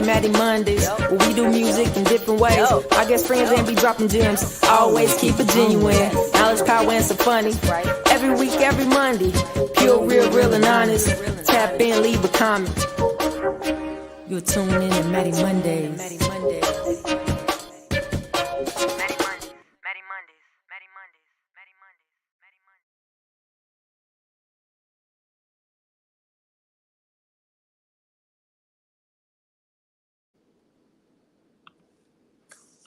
Mattie Mondays, where we do music in different ways. I guess friends ain't be dropping gems. Always keep it genuine. Knowledge, power, and some funny. Every week, every Monday. Pure, real, and honest. Tap in, leave a comment. You're tuning in to Mattie Mondays.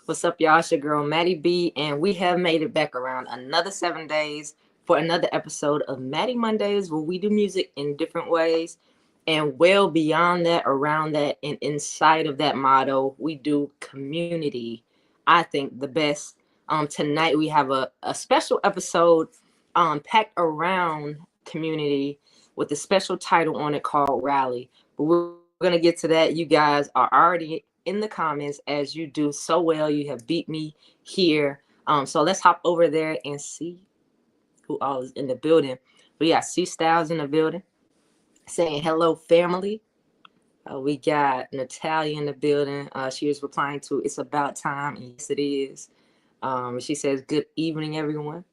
What's up, y'all? It's your girl, Mattie B, and we have made it back around another 7 days for another episode of Mattie Mondays, where we do music in different ways. And well beyond that, around that, and inside of that motto, we do community. I think the best. Tonight we have a special episode packed around community with a special title on it called Rally. But we're going to get to that. You guys are already in the comments, as you do so well. You have beat me here. So let's hop over there and see who all is in the building. We got C Styles in the building saying hello, family. We got Natalia in the building. She was replying to "It's about time," and yes, it is. She says, "Good evening, everyone."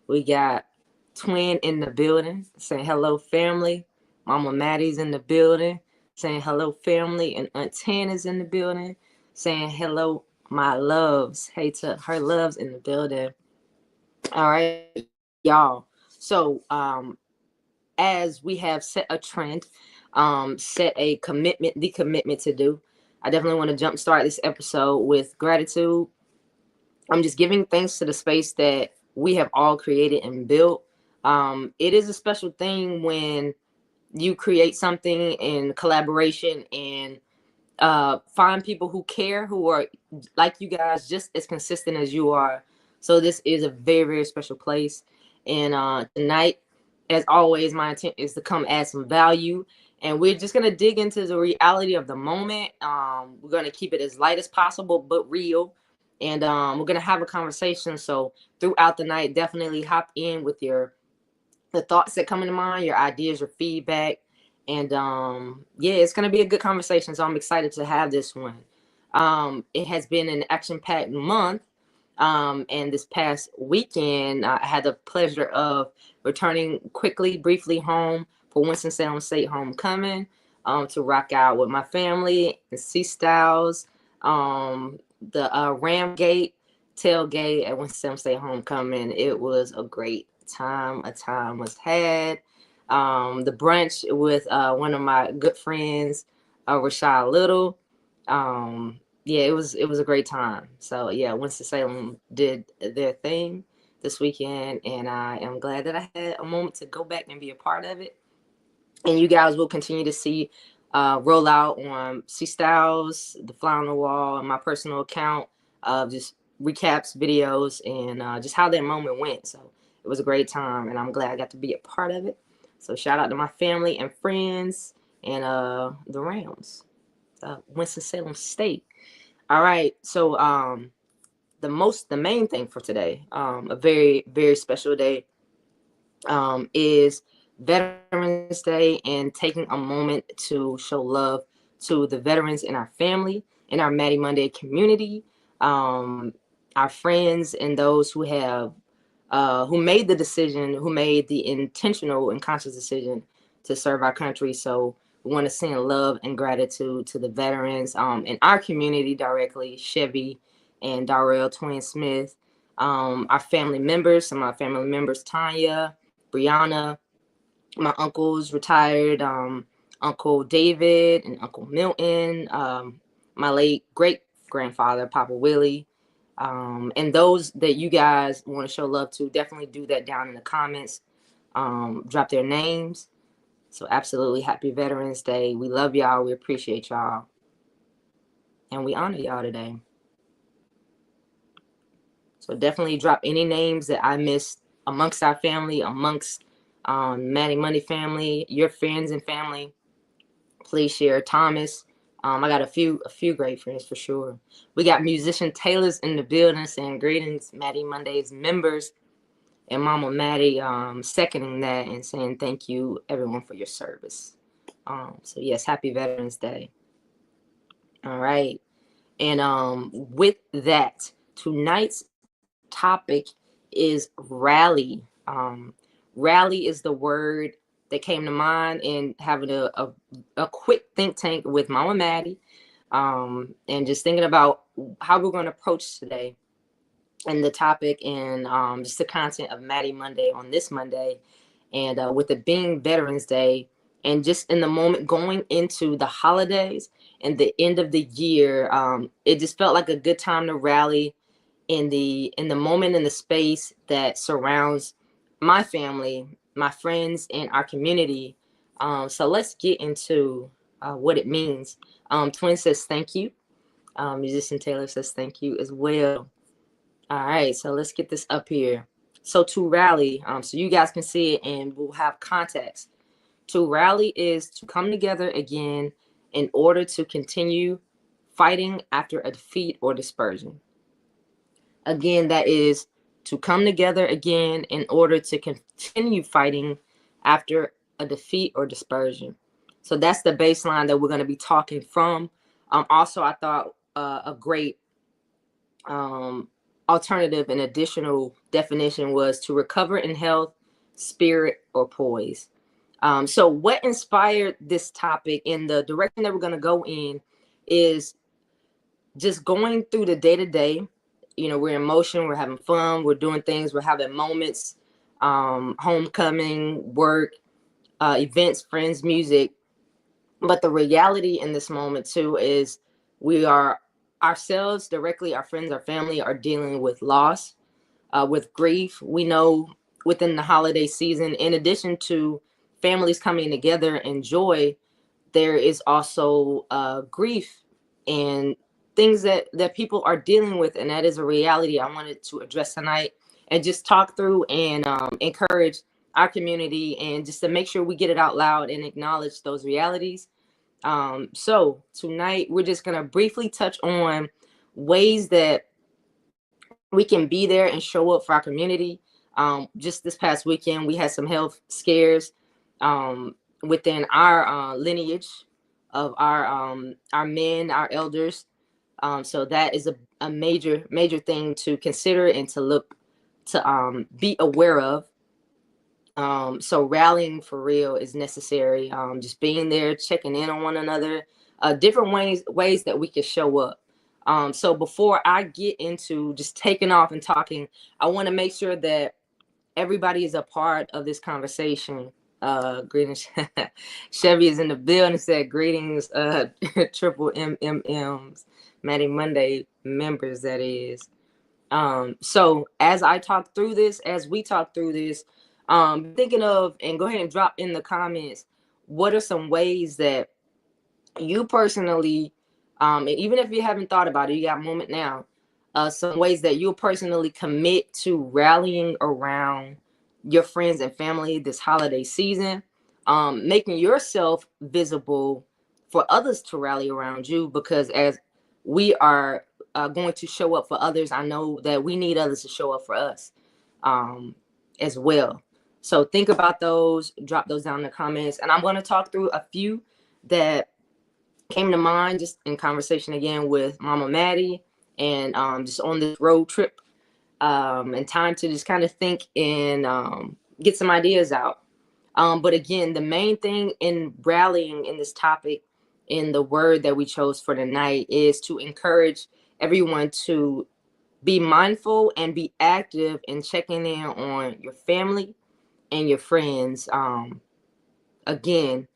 We got Twin in the building saying hello, family. Mama Mattie's in the building saying hello, family. And Aunt Tan is in the building saying hello, my loves. Hey to her loves in the building. All right, y'all. So as we have set a trend, set a commitment, the commitment to do, I definitely want to jumpstart this episode with gratitude. I'm just giving thanks to the space that we have all created and built. It is a special thing when you create something in collaboration and find people who care, who are like you guys, just as consistent as you are. So this is a very, very special place. And tonight, as always, my intent is to come add some value. And we're just going to dig into the reality of the moment. We're going to keep it as light as possible, but real. And we're going to have a conversation. So throughout the night, definitely hop in with the thoughts that come into mind, your ideas, your feedback. And yeah, it's going to be a good conversation. So I'm excited to have this one. It has been an action-packed month. And this past weekend, I had the pleasure of returning briefly home for Winston-Salem State homecoming, to rock out with my family and C Styles, the Ram Gate tailgate at Winston-Salem State homecoming. It was a great time. A time was had. The brunch with one of my good friends, Rashad Little. Yeah, it was a great time. So yeah, Winston-Salem did their thing this weekend, and I am glad that I had a moment to go back and be a part of it. And you guys will continue to see roll out on C Styles, the Fly on the Wall, and my personal account of just recaps, videos, and just how that moment went. So it was a great time, and I'm glad I got to be a part of it. So shout out to my family and friends and the Rams, Winston-Salem State. All right, so the main thing for today, a very, very special day, is Veterans Day, and taking a moment to show love to the veterans in our family, in our Mattie Monday community, our friends, and those who have who made the decision, who made the intentional and conscious decision to serve our country. So we want to send love and gratitude to the veterans in our community directly, Chevy and Darrell Twin Smith, our family members, some of our family members, Tanya, Brianna, my uncles, retired Uncle David and Uncle Milton, my late great-grandfather, Papa Willie, and those that you guys want to show love to, definitely do that down in the comments. Drop their names. So absolutely happy Veterans Day. We love y'all. We appreciate y'all. And we honor y'all today. So definitely drop any names that I missed amongst our family, amongst Mattie Money family, your friends and family. Please share. Thomas. I got a few great friends for sure. We got musician Taylor's in the building saying greetings, Mattie Mondays members. And Mama Mattie seconding that and saying thank you, everyone, for your service. So yes, happy Veterans Day. All right. And with that, tonight's topic is rally. Rally is the word that came to mind in having a quick think tank with Mama Mattie, and just thinking about how we're going to approach today and the topic and just the content of Mattie Monday on this Monday. And with it being Veterans Day, and just in the moment going into the holidays and the end of the year, it just felt like a good time to rally in the moment, in the space that surrounds my family, my friends, and our community. So let's get into what it means. Twin says thank you. Musician Taylor says thank you as well. All right, so let's get this up here. So to rally, so you guys can see it and we'll have context. To rally is to come together again in order to continue fighting after a defeat or dispersion. Again, that is to come together again in order to continue fighting after a defeat or dispersion. So that's the baseline that we're going to be talking from. Also, I thought a great alternative and additional definition was to recover in health, spirit, or poise. So what inspired this topic in the direction that we're going to go in is just going through the day to day. You know, we're in motion, we're having fun, we're doing things, we're having moments, homecoming, work, events, friends, music. But the reality in this moment too is we are ourselves directly, our friends, our family are dealing with loss, with grief. We know within the holiday season, in addition to families coming together and joy, there is also grief and things that people are dealing with, and that is a reality I wanted to address tonight and just talk through and encourage our community and just to make sure we get it out loud and acknowledge those realities. So tonight we're just going to briefly touch on ways that we can be there and show up for our community. Just this past weekend, we had some health scares within our lineage of our men, our elders. So that is a major thing to consider and to look to be aware of. So rallying for real is necessary. Just being there, checking in on one another, different ways that we can show up. So before I get into just taking off and talking, I want to make sure that everybody is a part of this conversation. Greetings. Chevy is in the building and said greetings, triple MMMs, Mattie Monday members, that is. So as I talk through this, as we talk through this, thinking of, and go ahead and drop in the comments, what are some ways that you personally, and even if you haven't thought about it, you got a moment now, some ways that you'll personally commit to rallying around your friends and family this holiday season, making yourself visible for others to rally around you, because as we are going to show up for others, I know that we need others to show up for us as well. So think about those, drop those down in the comments, and I'm going to talk through a few that came to mind just in conversation again with Mama Mattie and just on this road trip, and time to just kind of think and get some ideas out. But again, the main thing in rallying in this topic, in the word that we chose for tonight, is to encourage everyone to be mindful and be active in checking in on your family and your friends. Again,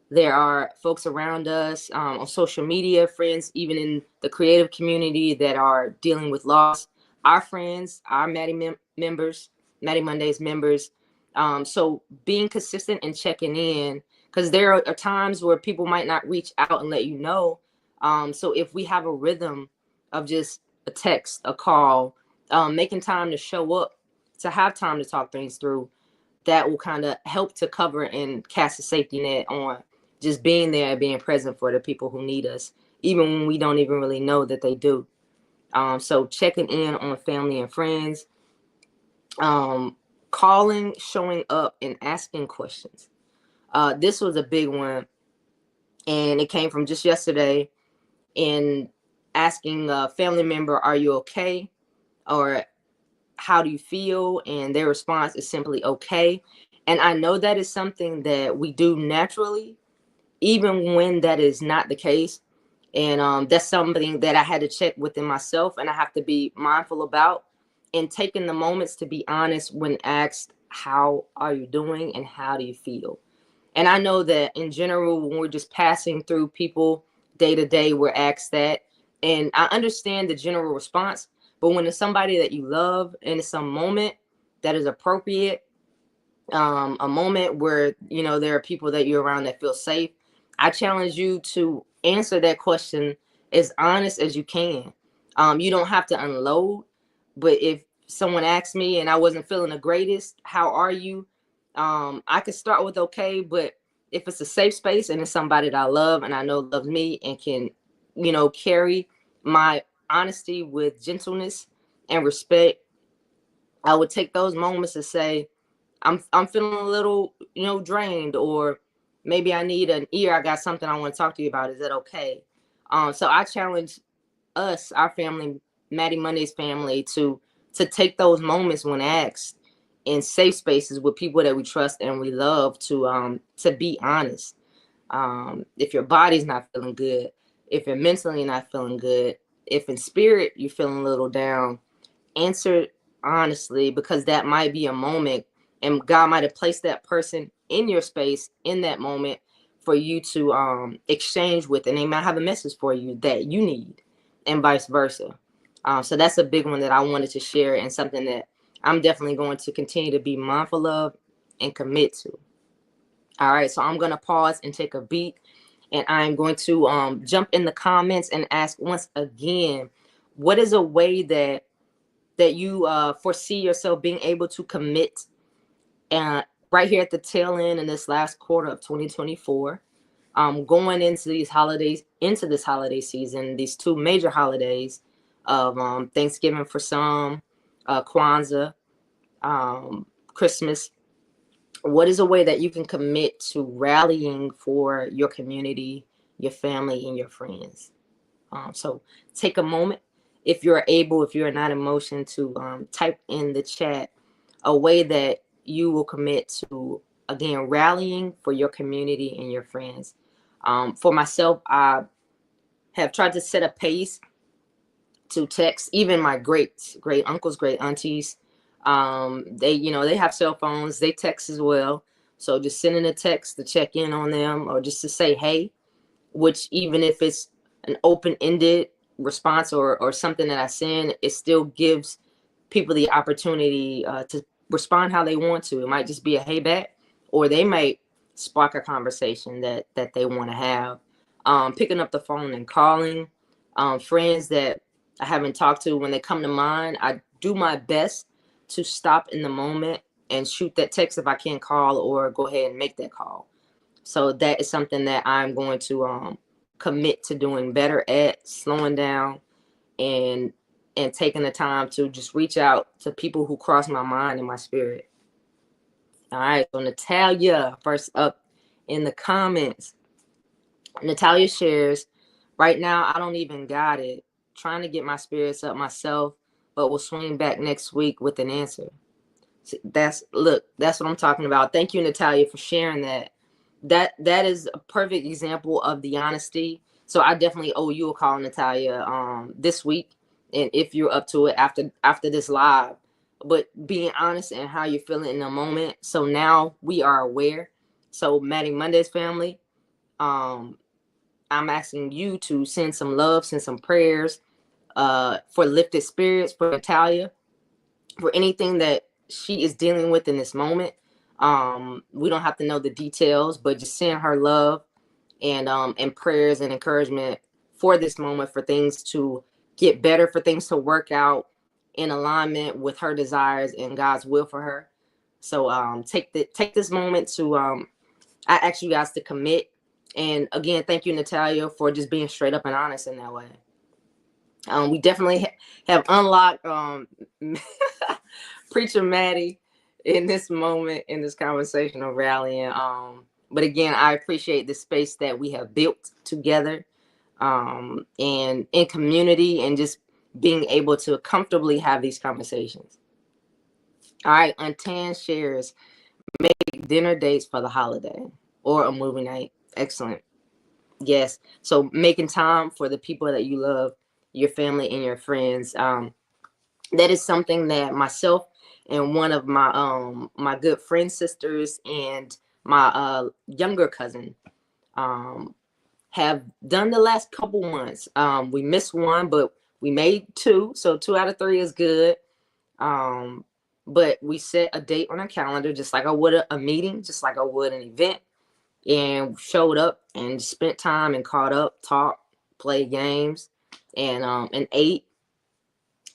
there are folks around us on social media, friends, even in the creative community, that are dealing with loss. Our friends, our members, Mattie Mondays members. So being consistent and checking in, because there are times where people might not reach out and let you know. So if we have a rhythm of just a text, a call, making time to show up, to have time to talk things through, that will kind of help to cover and cast a safety net on just being there and being present for the people who need us, even when we don't even really know that they do. So checking in on family and friends, calling, showing up, and asking questions. This was a big one. And it came from just yesterday in asking a family member, "Are you okay?" or "How do you feel?" And their response is simply "okay." And I know that is something that we do naturally, even when that is not the case. And that's something that I had to check within myself, and I have to be mindful about, and taking the moments to be honest when asked, "How are you doing?" and "How do you feel?" And I know that in general, when we're just passing through people day to day, we're asked that. And I understand the general response, but when it's somebody that you love and it's some moment that is appropriate, a moment where there are people that you're around that feel safe, I challenge you to answer that question as honest as you can. You don't have to unload, but if someone asked me and I wasn't feeling the greatest, "How are you?" I could start with "okay," but if it's a safe space and it's somebody that I love and I know loves me and can carry my honesty with gentleness and respect, I would take those moments to say, I'm feeling a little, drained, or maybe I need an ear. I got something I want to talk to you about. Is that okay?" So I challenge us, our family, Mattie Monday's family, to take those moments when asked in safe spaces with people that we trust and we love to be honest. If your body's not feeling good, if you're mentally not feeling good, if in spirit you're feeling a little down, answer honestly, because that might be a moment and God might have placed that person in your space in that moment for you to exchange with, and they might have a message for you that you need, and vice versa. So that's a big one that I wanted to share, and something that I'm definitely going to continue to be mindful of and commit to. All right, so I'm going to pause and take a beat, and I'm going to jump in the comments and ask once again, what is a way that you foresee yourself being able to commit right here at the tail end in this last quarter of 2024, going into this holiday season, these two major holidays of Thanksgiving for some, Kwanzaa, Christmas. What is a way that you can commit to rallying for your community, your family, and your friends? So take a moment, if you're able, if you're not in motion, to type in the chat a way that you will commit to, again, rallying for your community and your friends. For myself, I have tried to set a pace to text even my great uncles, great aunties. They have cell phones, they text as well. So just sending a text to check in on them, or just to say hey, which, even if it's an open-ended response or something that I send, it still gives people the opportunity to respond how they want to. It might just be a hey back, or they might spark a conversation that they want to have. Picking up the phone and calling friends that I haven't talked to, when they come to mind, I do my best to stop in the moment and shoot that text if I can't call, or go ahead and make that call. So that is something that I'm going to commit to doing better at, slowing down and taking the time to just reach out to people who cross my mind and my spirit. All right, so Natalia, first up in the comments. Natalia shares, "Right now I don't even got it. Trying to get my spirits up myself, but will swing back next week with an answer." That's what I'm talking about. Thank you, Natalia, for sharing that. That is a perfect example of the honesty. So I definitely owe you a call, Natalia, this week, and if you're up to it after this live. But being honest and how you're feeling in the moment. So now we are aware. So Mattie Monday's family, um, I'm asking you to send some love, send some prayers for lifted spirits for Natalia, for anything that she is dealing with in this moment. We don't have to know the details, but just send her love and prayers and encouragement for this moment, for things to get better, for things to work out in alignment with her desires and God's will for her. So take this moment to I ask you guys to commit. And again, thank you, Natalia, for just being straight up and honest in that way. We definitely have unlocked Preacher Mattie in this moment, in this conversation of rallying. But again, I appreciate the space that we have built together, and in community, and just being able to comfortably have these conversations. All right, Untan shares, make dinner dates for the holiday or a movie night. Excellent. Yes. So making time for the people that you love, your family and your friends. That is something that myself and one of my good friend sisters and my younger cousin um have done the last couple months. We missed one, but we made two, so 2 out of 3 is good. Um, but we set a date on our calendar, just like I would a meeting, just like I would an event, and showed up and spent time and caught up, talked, played games, and ate.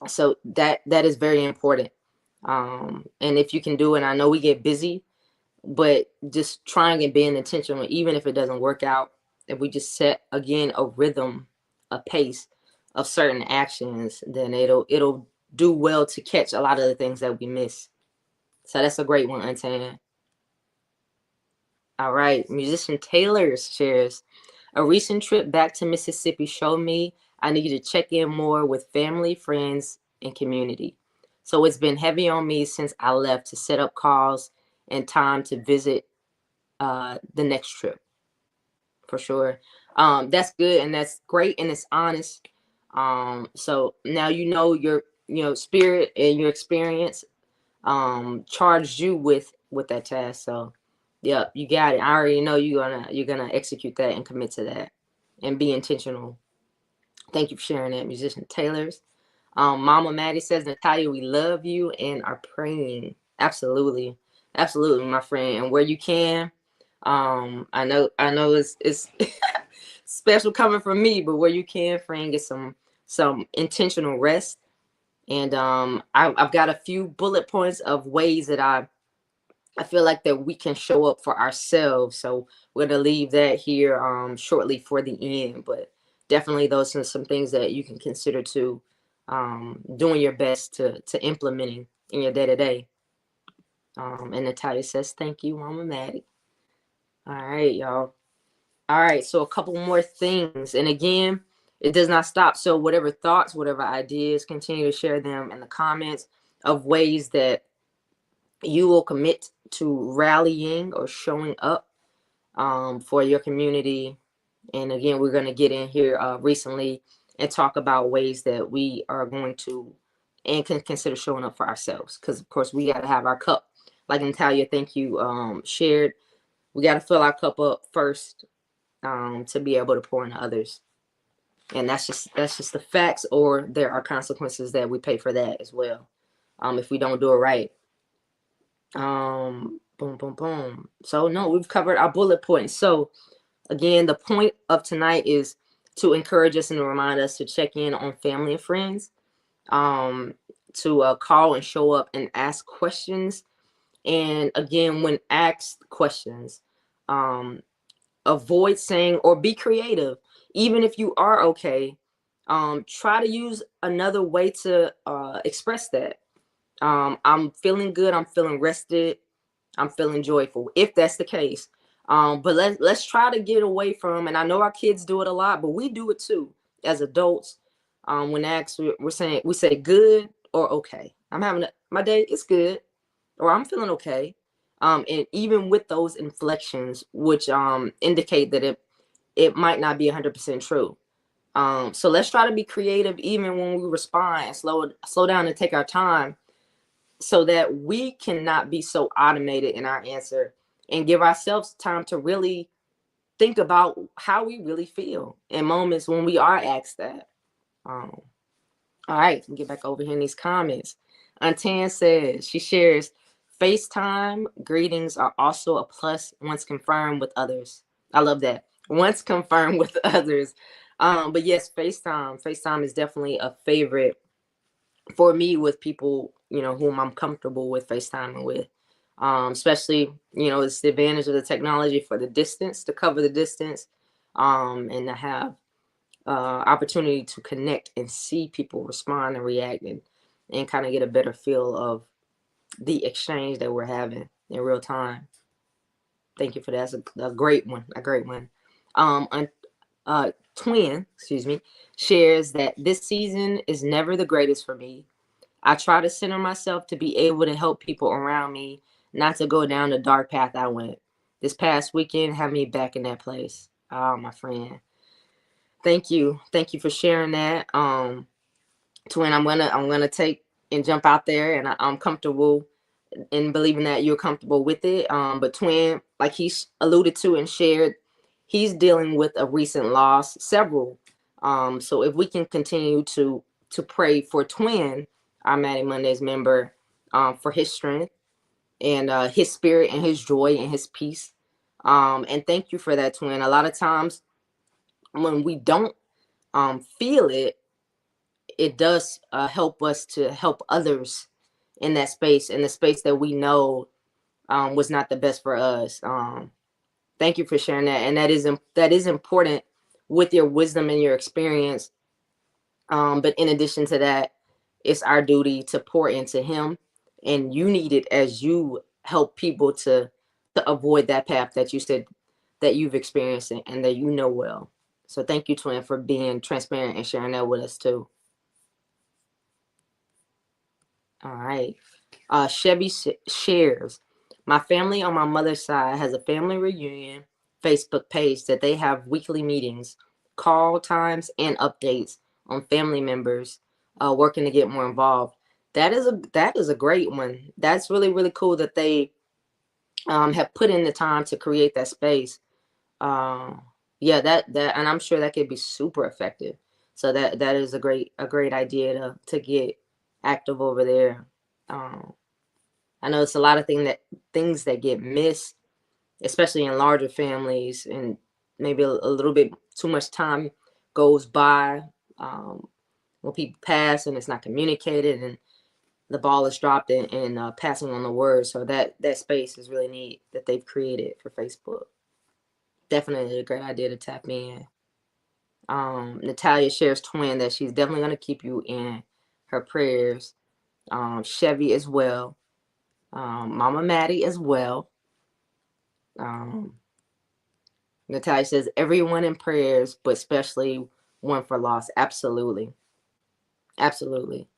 So that is very important. And if you can do it, I know we get busy, but just trying and being intentional, even if it doesn't work out, if we just set again a rhythm, a pace of certain actions, then it'll do well to catch a lot of the things that we miss. So that's a great one, Untan. All right, musician Taylor shares, a recent trip back to Mississippi showed me I need to check in more with family, friends, and community. So it's been heavy on me since I left to set up calls and time to visit the next trip, for sure. That's good and that's great and it's honest. So now your spirit and your experience charged you with that task. So yeah, you got it. I already know you're gonna execute that and commit to that and be intentional. Thank you for sharing that, musician Taylor's. Mama Mattie says, Natalia, we love you and are praying. Absolutely. Absolutely, my friend. And where you can, I know it's special coming from me, but where you can, friend, get some intentional rest. And I've got a few bullet points of ways that I feel like that we can show up for ourselves. So we're gonna leave that here shortly for the end. But definitely those are some things that you can consider to doing your best to implementing in your day to day. And Natalia says, thank you, Mama Mattie. All right, y'all. All right, so a couple more things. And again, it does not stop. So whatever thoughts, whatever ideas, continue to share them in the comments of ways that you will commit to rallying or showing up for your community. And again, we're going to get in here recently and talk about ways that we are going to and can consider showing up for ourselves. Because, of course, we got to have our cup. Like Natalia, thank you, shared. We got to fill our cup up first to be able to pour into others. And that's just the facts, or there are consequences that we pay for that as well if we don't do it right. Boom, boom, boom. So no, we've covered our bullet points. So again, the point of tonight is to encourage us and to remind us to check in on family and friends, to call and show up and ask questions. And again, when asked questions, avoid saying or be creative. Even if you are okay, try to use another way to express that. I'm feeling good. I'm feeling rested. I'm feeling joyful, if that's the case. But let's try to get away from, and I know our kids do it a lot, but we do it too as adults. When asked, we say good or okay. I'm having my day. It's good, or I'm feeling okay. And even with those inflections, which indicate that it might not be 100% true. So let's try to be creative, even when we respond, and slow down and take our time, so that we cannot be so automated in our answer and give ourselves time to really think about how we really feel in moments when we are asked that. All right, get back over here in these comments. Untan says, she shares, FaceTime greetings are also a plus once confirmed with others. I love that. Once confirmed with others. But yes, FaceTime is definitely a favorite for me with people, whom I'm comfortable with FaceTiming with. Especially, it's the advantage of the technology for the distance, to cover the distance, and to have opportunity to connect and see people respond and react, and kind of get a better feel of the exchange that we're having in real time. Thank you for that. That's a great one. A great one. On Twin, excuse me, shares that this season is never the greatest for me. I try to center myself to be able to help people around me, not to go down the dark path I went. This past weekend had me back in that place. Oh, my friend. Thank you. Thank you for sharing that. Twin, I'm gonna take and jump out there, and I'm comfortable in believing that you're comfortable with it. But Twin, like he's alluded to and shared, he's dealing with a recent loss, several. So if we can continue to pray for Twin, our Mattie Mondays member, for his strength and his spirit and his joy and his peace. And thank you for that, Twin. A lot of times when we don't feel it, it does help us to help others in that space, in the space that we know was not the best for us. Thank you for sharing that, and that is important with your wisdom and your experience. But in addition to that, it's our duty to pour into him, and you need it as you help people to avoid that path that you said that you've experienced and that you know well. So thank you, Twin, for being transparent and sharing that with us too. All right. Chevy shares. My family on my mother's side has a family reunion Facebook page that they have weekly meetings, call times, and updates on family members working to get more involved. That is a great one. That's really really cool that they have put in the time to create that space. Um, yeah, that and I'm sure that could be super effective. So that is a great idea to get active over there. Um, I know it's a lot of things that get missed, especially in larger families, and maybe a little bit too much time goes by when people pass and it's not communicated, and the ball is dropped in passing on the word. So that space is really neat that they've created for Facebook. Definitely a great idea to tap in. Natalia shares, Twin, that she's definitely going to keep you in her prayers. Chevy as well. Mama Mattie as well. Um, Natalia says, everyone in prayers, but especially one for loss. Absolutely. Absolutely.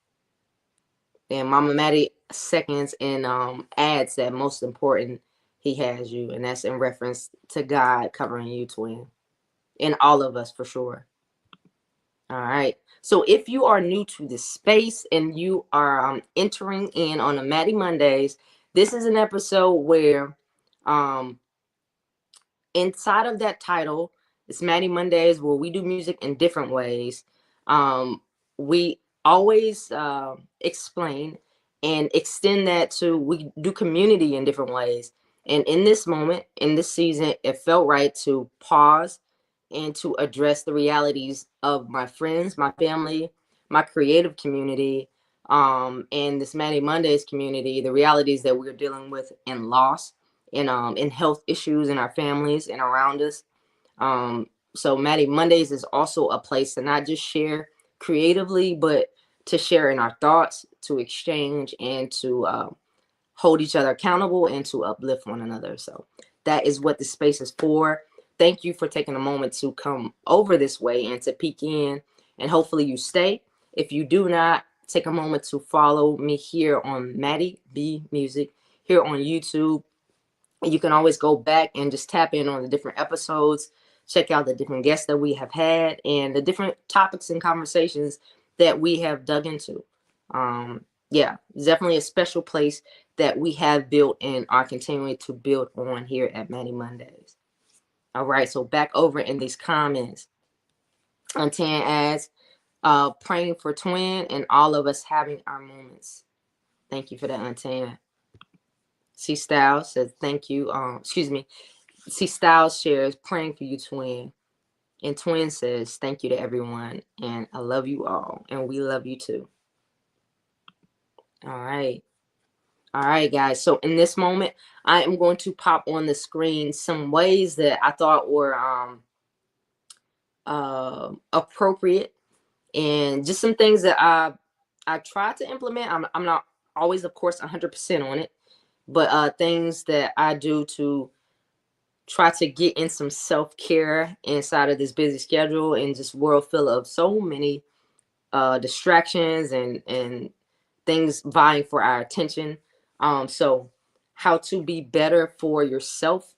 And Mama Mattie seconds and adds that most important, he has you. And that's in reference to God covering you, Twin. And all of us for sure. All right. So if you are new to this space and you are entering in on the Mattie Mondays, this is an episode where inside of that title, it's Mattie Mondays, where we do music in different ways. We always explain and extend that to we do community in different ways. And in this moment, in this season, it felt right to pause and to address the realities of my friends, my family, my creative community, and this Mattie Mondays community, the realities that we're dealing with in loss, in health issues in our families and around us. So Mattie Mondays is also a place to not just share creatively, but to share in our thoughts, to exchange, and to hold each other accountable and to uplift one another. So that is what the space is for. Thank you for taking a moment to come over this way and to peek in, and hopefully you stay. If you do not, take a moment to follow me here on Mattie B Music here on YouTube. You can always go back and just tap in on the different episodes, check out the different guests that we have had and the different topics and conversations that we have dug into. Yeah, definitely a special place that we have built and are continuing to build on here at Mattie Mondays. All right, so back over in these comments. Antan adds, praying for Twin and all of us having our moments. Thank you for that, Antan. C Styles says thank you. Excuse me. C Styles shares praying for you, Twin. And Twin says thank you to everyone. And I love you all. And we love you too. All right. All right, guys. So in this moment, I am going to pop on the screen some ways that I thought were appropriate, and just some things that I tried to implement. I'm not always, of course, 100% on it, but things that I do to try to get in some self-care inside of this busy schedule and just world full of so many distractions and things vying for our attention. So how to be better for yourself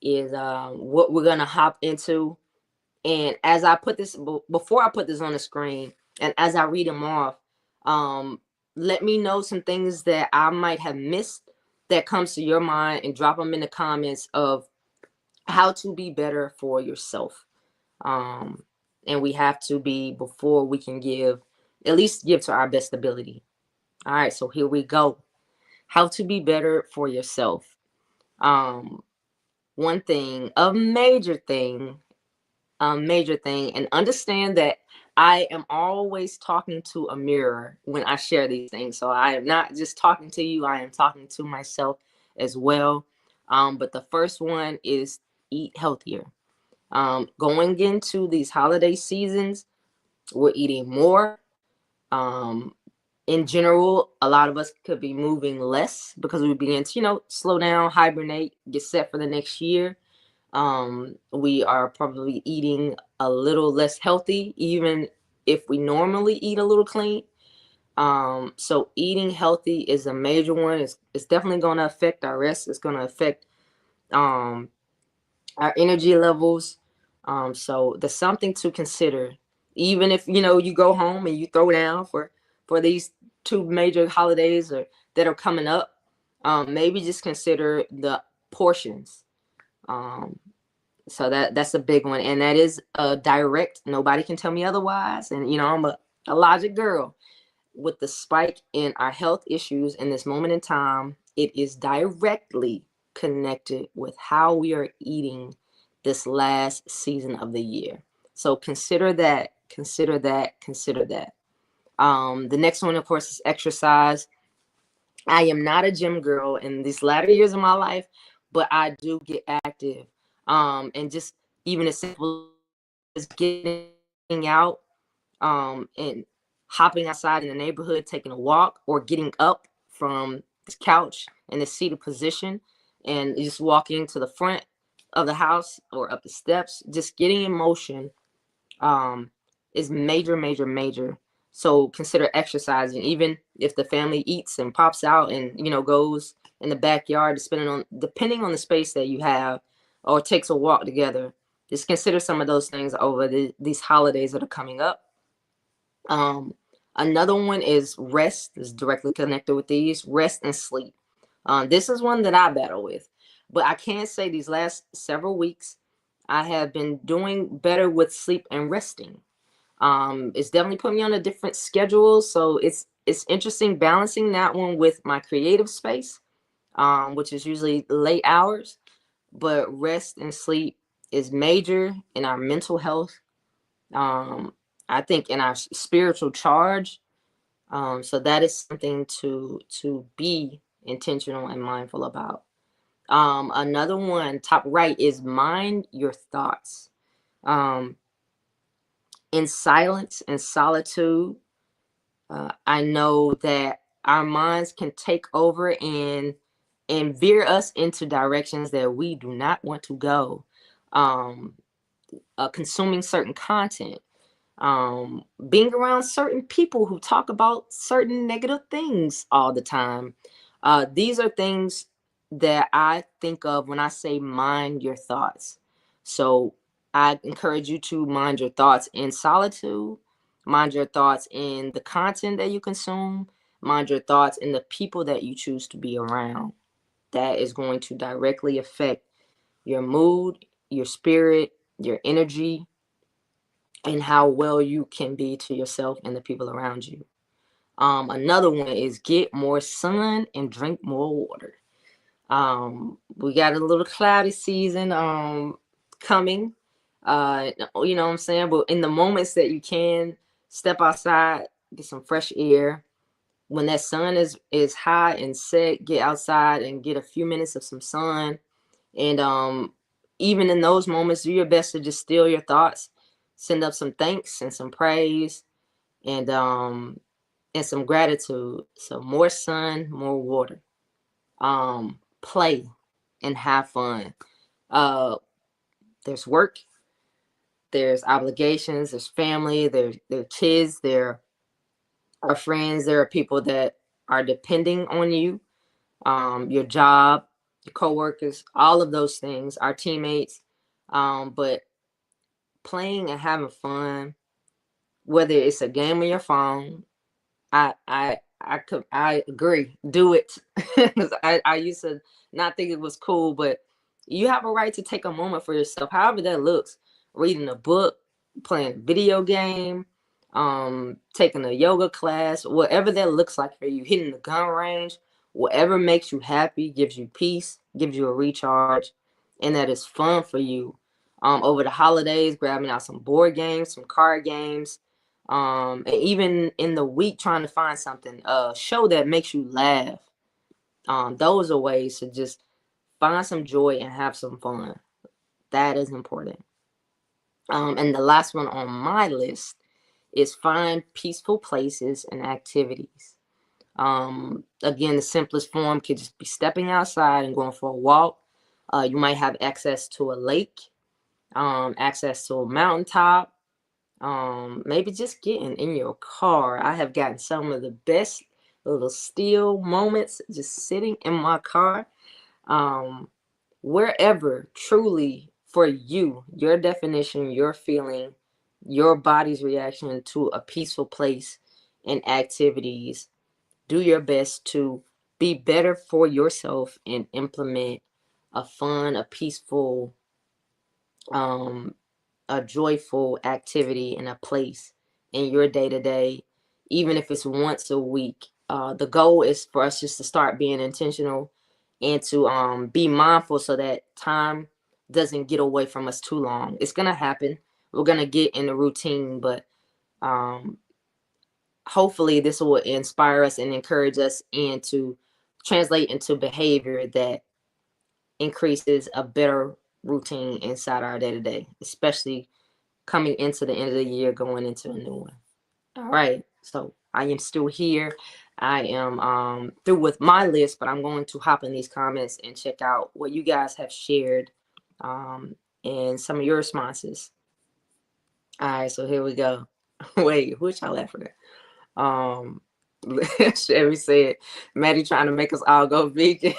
is what we're gonna hop into. And as I put this, before I put this on the screen, and as I read them off, um, let me know some things that I might have missed that comes to your mind, and drop them in the comments of how to be better for yourself. Um, and we have to be, before we can give, at least give to our best ability. All right, so here we go. How to be better for yourself. Um, One thing, a major thing, and understand that I am always talking to a mirror when I share these things. So I am not just talking to you, I am talking to myself as well. But the first one is eat healthier. Going into these holiday seasons, we're eating more. Um, in general, a lot of us could be moving less because we begin to, slow down, hibernate, get set for the next year. We are probably eating a little less healthy, even if we normally eat a little clean. So eating healthy is a major one. It's definitely going to affect our rest. It's going to affect um, our energy levels. So there's something to consider. Even if you go home and you throw down for these two major holidays or that are coming up, maybe just consider the portions. Um, so that's a big one, and that is direct. Nobody can tell me otherwise. And I'm a logic girl. With the spike in our health issues in this moment in time, it is directly connected with how we are eating this last season of the year. So consider that, consider that, consider that. The next one, of course, is exercise. I am not a gym girl in these latter years of my life, but I do get active. And just even as simple as getting out, and hopping outside in the neighborhood, taking a walk, or getting up from this couch in the seated position and just walking to the front of the house or up the steps, just getting in motion, is major, major, major. So consider exercising, even if the family eats and pops out and goes in the backyard, depending on the space that you have, or takes a walk together. Just consider some of those things over these holidays that are coming up. Um, Another one is rest. Is directly connected with these, rest and sleep. This is one that I battle with, but I can say these last several weeks I have been doing better with sleep and resting. It's definitely put me on a different schedule, so it's interesting balancing that one with my creative space, which is usually late hours. But rest and sleep is major in our mental health. Um, I think in our spiritual charge. So that is something to be intentional and mindful about. Another one, top right, is mind your thoughts. Um, in silence and solitude, I know that our minds can take over and veer us into directions that we do not want to go. Um, Consuming certain content, being around certain people who talk about certain negative things all the time. These are things that I think of when I say mind your thoughts. So I encourage you to mind your thoughts in solitude, mind your thoughts in the content that you consume, mind your thoughts in the people that you choose to be around. That is going to directly affect your mood, your spirit, your energy, and how well you can be to yourself and the people around you. Another one is get more sun and drink more water. We got a little cloudy season coming. You know what I'm saying? But in the moments that you can step outside, get some fresh air. When that sun is high and set, get outside and get a few minutes of some sun. And even in those moments, do your best to just still your thoughts, send up some thanks and some praise, and some gratitude. So more sun, more water. Play and have fun. Uh, there's work, there's obligations, there's family, there's kids, there are friends, there are people that are depending on you, your job, your coworkers, all of those things, our teammates. But playing and having fun, whether it's a game on your phone, I agree. Do it. I used to not think it was cool, but you have a right to take a moment for yourself, however that looks. Reading a book, playing a video game, taking a yoga class, whatever that looks like for you, hitting the gun range, whatever makes you happy, gives you peace, gives you a recharge, and that is fun for you. Over the holidays, grabbing out some board games, some card games, and even in the week trying to find something, a show that makes you laugh. Those are ways to just find some joy and have some fun. That is important. And the last one on my list is find peaceful places and activities. Again, the simplest form could just be stepping outside and going for a walk. You might have access to a lake, access to a mountaintop, maybe just getting in your car. I have gotten some of the best little still moments just sitting in my car. um Wherever truly for you, your definition, your feeling, your body's reaction to a peaceful place and activities, do your best to be better for yourself and implement a fun, a peaceful, um a joyful activity in a place in your day to day, even if it's once a week. The goal is for us just to start being intentional and to be mindful so that time doesn't get away from us too long. It's gonna happen. We're gonna get in the routine, but um, hopefully this will inspire us and encourage us and to translate into behavior that increases a better routine inside our day to day, especially coming into the end of the year, going into a new one. All right. So I am still here. I am through with my list, but I'm going to hop in these comments and check out what you guys have shared and some of your responses. All right, so here we go. Wait, which I left for that? Sherry said, Mattie trying to make us all go vegan.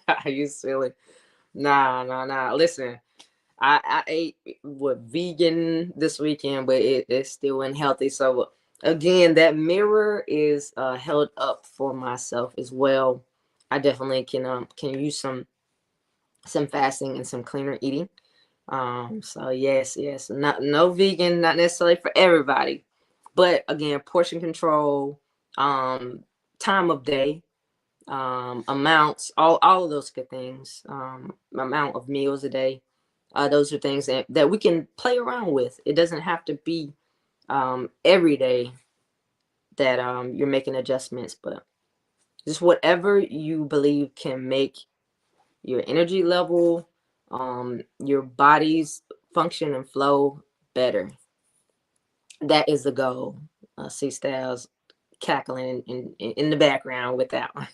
Are you silly? Nah. Listen, I ate what vegan this weekend, but it's still unhealthy. So again, that mirror is held up for myself as well. I definitely can use some fasting and some cleaner eating. So yes, not no vegan, not necessarily for everybody, but again, portion control, time of day, amounts, all of those good things, amount of meals a day. Those are things that we can play around with. It doesn't have to be every day that you're making adjustments, but just whatever you believe can make your energy level, your body's function and flow better. That is the goal. C Styles cackling in the background with that one.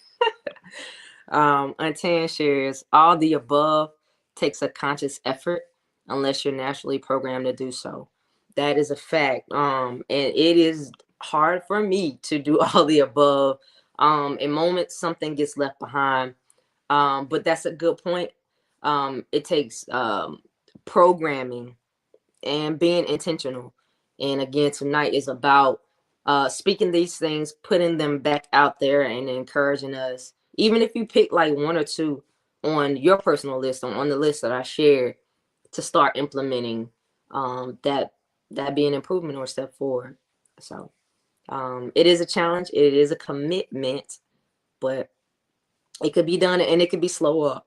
Untan shares, all the above takes a conscious effort unless you're naturally programmed to do so. That is a fact. And it is hard for me to do all the above. In moments, something gets left behind. But that's a good point. It takes programming and being intentional. And again, tonight is about speaking these things, putting them back out there, and encouraging us. Even if you pick like one or two on your personal list, on the list that I shared, to start implementing, that be an improvement or step forward. So it is a challenge, it is a commitment, but it could be done and it could be slow up.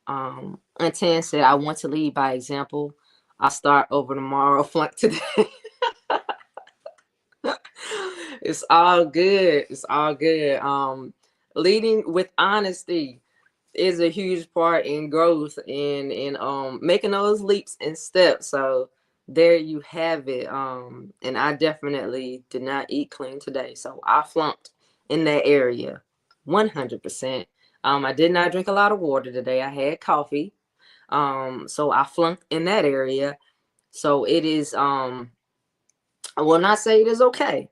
Untan said, I want to lead by example. I'll start over tomorrow, flunk today. It's all good. It's all good. Leading with honesty is a huge part in growth and in making those leaps and steps. So there you have it. And I definitely did not eat clean today. So I flunked in that area 100%. I did not drink a lot of water today. I had coffee. So I flunked in that area. So it is, I will not say it is okay,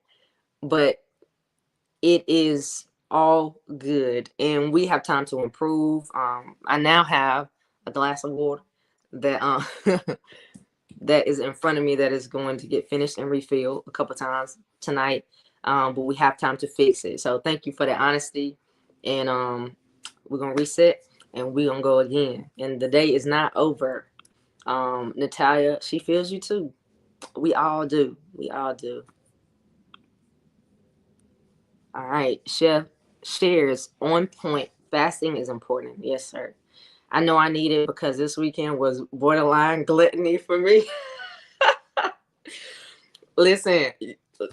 but it is all good, and we have time to improve. I now have a glass of water that that is in front of me that is going to get finished and refilled a couple times tonight. But we have time to fix it. So thank you for the honesty, and we're gonna reset and we're gonna go again. And the day is not over. Natalia, she feels you too. We all do. We all do. All right, Chef shares on point. Fasting is important. Yes, sir. I know I need it because this weekend was borderline gluttony for me. Listen,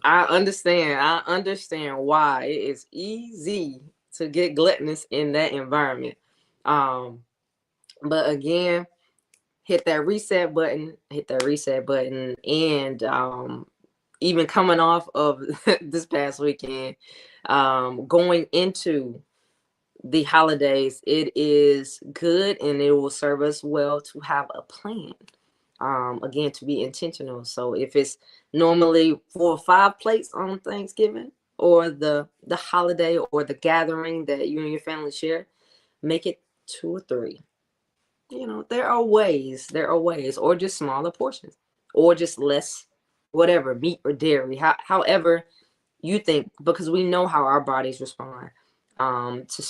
I understand. I understand why it is easy to get gluttonous in that environment. But again, hit that reset button, and even coming off of this past weekend, going into the holidays, it is good and it will serve us well to have a plan. Again, to be intentional. So if it's normally 4 or 5 plates on Thanksgiving or the holiday or the gathering that you and your family share, make it 2 or 3. You know, there are ways, or just smaller portions, or just less, whatever, meat or dairy, however you think, because we know how our bodies respond to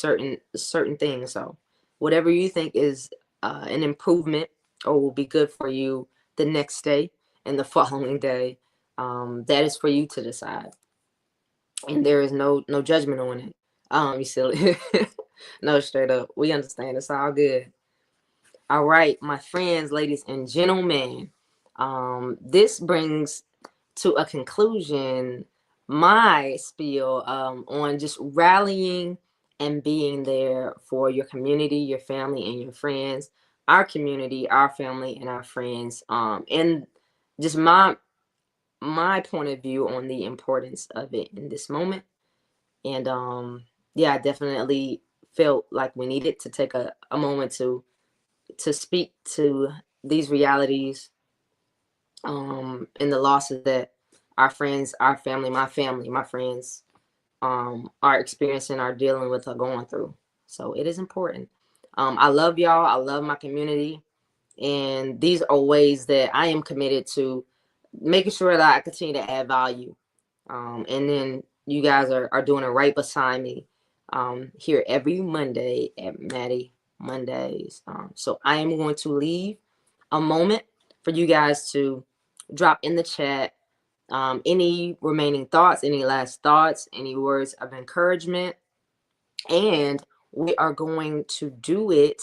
certain things. So whatever you think is an improvement or will be good for you the next day and the following day, that is for you to decide, and there is no judgment on it. You silly. No, straight up, we understand. It's all good. All right, my friends, ladies and gentlemen, this brings to a conclusion my spiel on just rallying and being there for your community, your family, and your friends, our community, our family, and our friends, and just my point of view on the importance of it in this moment. And yeah, I definitely felt like we needed to take a moment to speak to these realities, and the losses that our friends, our family, my friends, are experiencing, are dealing with, are going through. So it is important. I love y'all. I love my community. And these are ways that I am committed to making sure that I continue to add value. And then you guys are doing it right beside me here every Monday at Mattie Mondays. So I am going to leave a moment for you guys to drop in the chat any remaining thoughts, any last thoughts, any words of encouragement. And we are going to do it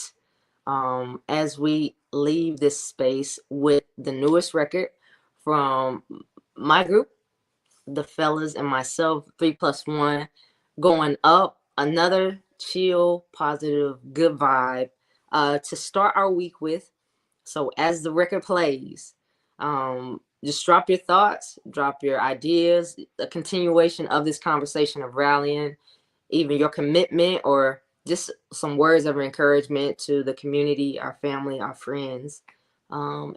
as we leave this space with the newest record from my group, the fellas and myself, 3+1, going up. Another chill, positive, good vibe to start our week with. So as the record plays, just drop your thoughts, drop your ideas, a continuation of this conversation of rallying, even your commitment or just some words of encouragement to the community, our family, our friends,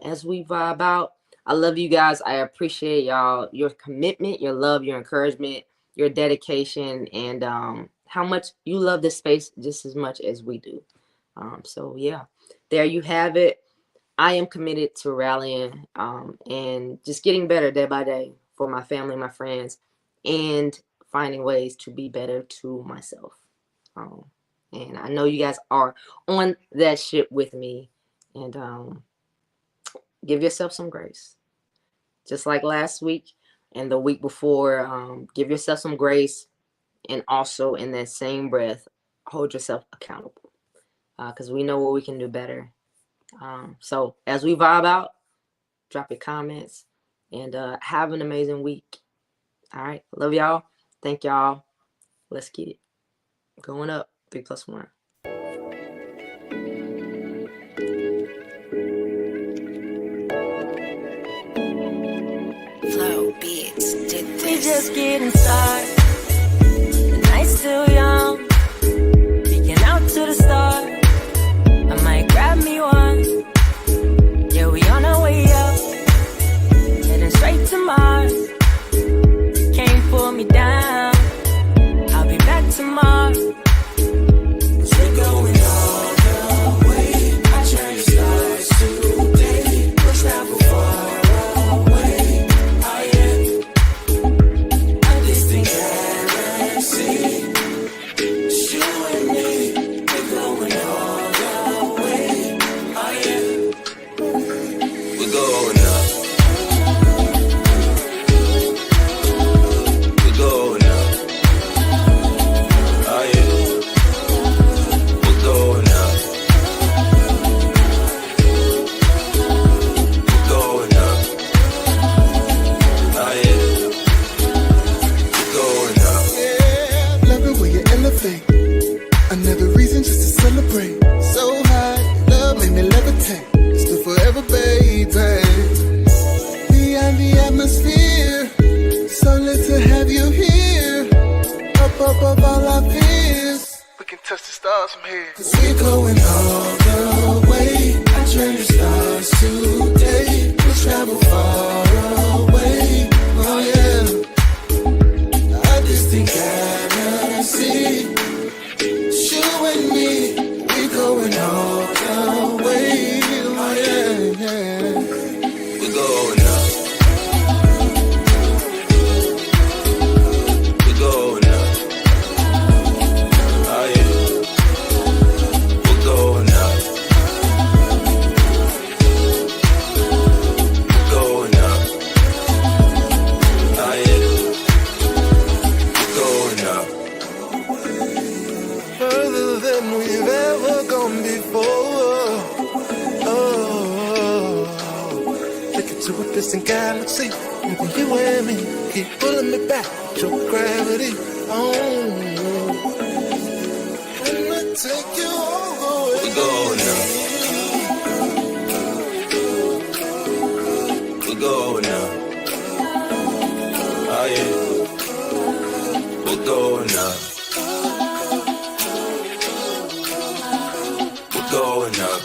as we vibe out. I love you guys. I appreciate y'all, your commitment, your love, your encouragement, your dedication, and how much you love this space just as much as we do. So yeah, there you have it. I am committed to rallying and just getting better day by day for my family, my friends, and finding ways to be better to myself. And I know you guys are on that ship with me. And give yourself some grace. Just like last week and the week before, give yourself some grace. And also in that same breath, hold yourself accountable. Because we know what we can do better. So as we vibe out, drop your comments and have an amazing week. All right. Love y'all. Thank y'all. Let's get it. Going up 3+1. Flow Beats did this. We just getting started. The night's still young. Peeking out to the stars. I might grab me one. Another reason just to celebrate. So high, love made me levitate. Still forever, baby. Beyond the atmosphere, so lit to have you here. Up above all our fears, we can touch the stars from here. 'Cause we're going all the way. I train the stars today. We'll travel far away. Oh yeah, I just think I see you and me. We're going all the way. Oh yeah, yeah. We're going up. We're going up. Oh yeah. We're going up. We're going up. Oh yeah. We're going up. Further than we've ever gone before. Oh, look into a distant galaxy. Maybe you and me keep pulling me back. Your gravity. Oh, and I take you all the way. We're going up. We're going up. Oh yeah. We're going up. We're going up.